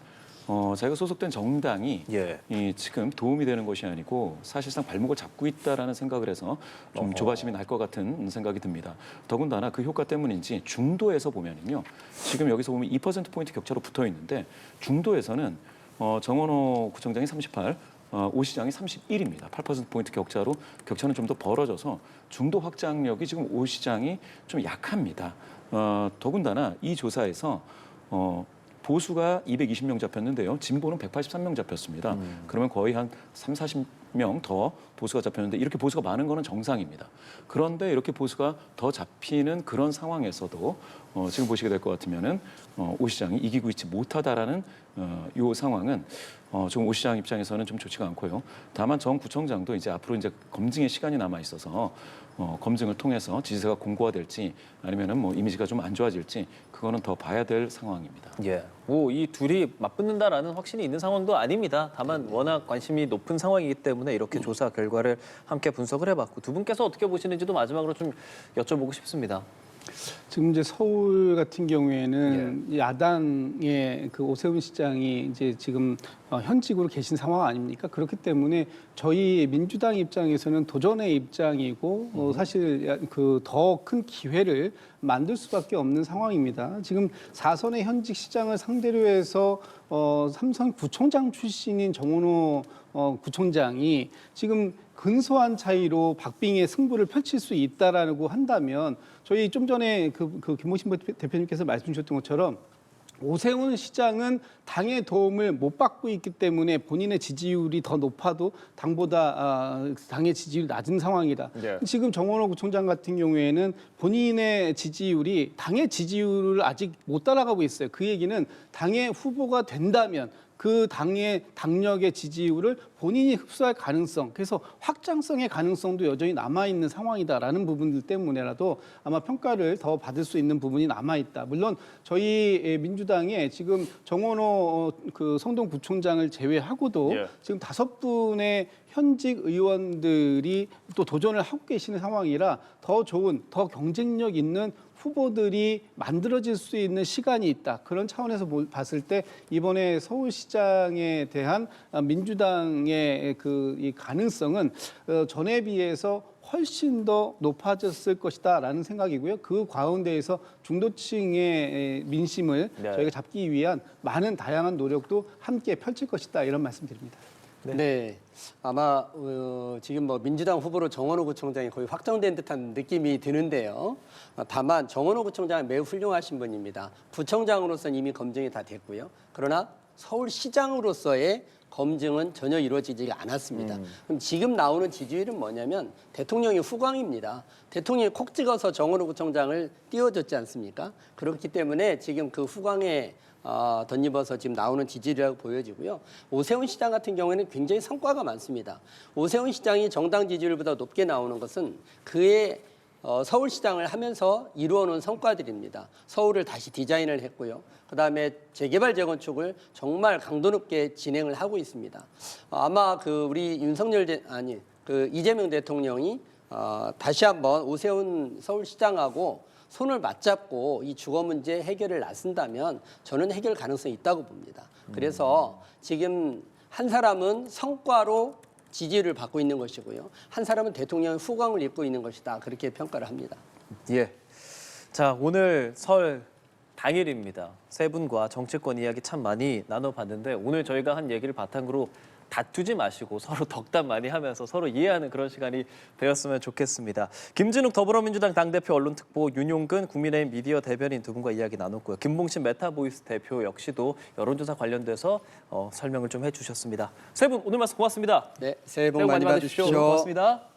자기가 소속된 정당이 이 지금 도움이 되는 것이 아니고 사실상 발목을 잡고 있다라는 생각을 해서 좀 조바심이 날 것 같은 생각이 듭니다. 더군다나 그 효과 때문인지 중도에서 보면은요. 지금 여기서 보면 2%포인트 격차로 붙어 있는데 중도에서는 정원호 구청장이 38, 오 시장이 31입니다. 8%포인트 격차로 격차는 좀 더 벌어져서 중도 확장력이 지금 오 시장이 좀 약합니다. 더군다나 이 조사에서 보수가 220명 잡혔는데요. 진보는 183명 잡혔습니다. 그러면 거의 한 3, 40명 더 보수가 잡혔는데 이렇게 보수가 많은 거는 정상입니다. 그런데 이렇게 보수가 더 잡히는 그런 상황에서도 지금 보시게 될 것 같으면은 오 시장이 이기고 있지 못하다라는 이 상황은 지금 오 시장 입장에서는 좀 좋지가 않고요. 다만 정 구청장도 이제 앞으로 이제 검증의 시간이 남아 있어서 검증을 통해서 지지세가 공고화될지 아니면은 뭐 이미지가 좀 안 좋아질지 그거는 더 봐야 될 상황입니다. 예. 뭐 이 둘이 맞붙는다라는 확신이 있는 상황도 아닙니다. 다만 워낙 관심이 높은 상황이기 때문에 이렇게 조사 결과를 함께 분석을 해봤고 두 분께서 어떻게 보시는지도 마지막으로 좀 여쭤보고 싶습니다. 지금 이제 서울 같은 경우에는 야당의 그 오세훈 시장이 이제 지금 현직으로 계신 상황 아닙니까? 그렇기 때문에 저희 민주당 입장에서는 도전의 입장이고 사실 그 더 큰 기회를 만들 수밖에 없는 상황입니다. 지금 4선의 현직 시장을 상대로 해서 삼성 구청장 출신인 정원호 구청장이 지금 근소한 차이로 박빙의 승부를 펼칠 수 있다라고 한다면 저희 좀 전에 그 김호신 대표님께서 말씀 주셨던 것처럼 오세훈 시장은 당의 도움을 못 받고 있기 때문에 본인의 지지율이 더 높아도 당보다 당의 지지율이 낮은 상황이다. 지금 정원호 구청장 같은 경우에는 본인의 지지율이 당의 지지율을 아직 못 따라가고 있어요. 그 얘기는 당의 후보가 된다면 그 당의 당력의 지지율을 본인이 흡수할 가능성, 그래서 확장성의 가능성도 여전히 남아있는 상황이다라는 부분들 때문에라도 아마 평가를 더 받을 수 있는 부분이 남아있다. 물론 저희 민주당에 지금 정원호 그 성동구청장을 제외하고도 지금 5분의 현직 의원들이 또 도전을 하고 계시는 상황이라 더 좋은, 더 경쟁력 있는 후보들이 만들어질 수 있는 시간이 있다. 그런 차원에서 봤을 때 이번에 서울시장에 대한 민주당의 이 가능성은 전에 비해서 훨씬 더 높아졌을 것이다라는 생각이고요. 그 가운데에서 중도층의 민심을 저희가 잡기 위한 많은 다양한 노력도 함께 펼칠 것이다. 이런 말씀드립니다. 네. 아마 지금 뭐 민주당 후보로 정원호 구청장이 거의 확정된 듯한 느낌이 드는데요. 다만 정원호 구청장은 매우 훌륭하신 분입니다. 구청장으로서는 이미 검증이 다 됐고요. 그러나 서울시장으로서의 검증은 전혀 이루어지지 않았습니다. 그럼 지금 나오는 지지율은 뭐냐면 대통령이 후광입니다. 대통령이 콕 찍어서 정원호 구청장을 띄워줬지 않습니까? 그렇기 때문에 지금 그 후광의 덧입어서 지금 나오는 지지율이라고 보여지고요. 오세훈 시장 같은 경우에는 굉장히 성과가 많습니다. 오세훈 시장이 정당 지지율보다 높게 나오는 것은 그의 서울시장을 하면서 이루어놓은 성과들입니다. 서울을 다시 디자인을 했고요. 그다음에 재개발 재건축을 정말 강도 높게 진행을 하고 있습니다. 아마 우리 이재명 대통령이 다시 한번 오세훈 서울시장하고 손을 맞잡고 이 주거 문제 해결을 나선다면 저는 해결 가능성이 있다고 봅니다. 그래서 지금 한 사람은 성과로 지지를 받고 있는 것이고요. 한 사람은 대통령의 후광을 입고 있는 것이다. 그렇게 평가를 합니다. 예. 자, 오늘 설 당일입니다. 세 분과 정치권 이야기 참 많이 나눠봤는데 오늘 저희가 한 얘기를 바탕으로 다투지 마시고 서로 덕담 많이 하면서 서로 이해하는 그런 시간이 되었으면 좋겠습니다. 김진욱 더불어민주당 당대표 언론특보, 윤용근 국민의힘 미디어 대변인 두 분과 이야기 나눴고요. 김봉신 메타보이스 대표 역시도 여론조사 관련돼서 설명을 좀 해주셨습니다. 세 분 오늘 말씀 고맙습니다. 네, 새해 복 많이 받으십시오. 고맙습니다.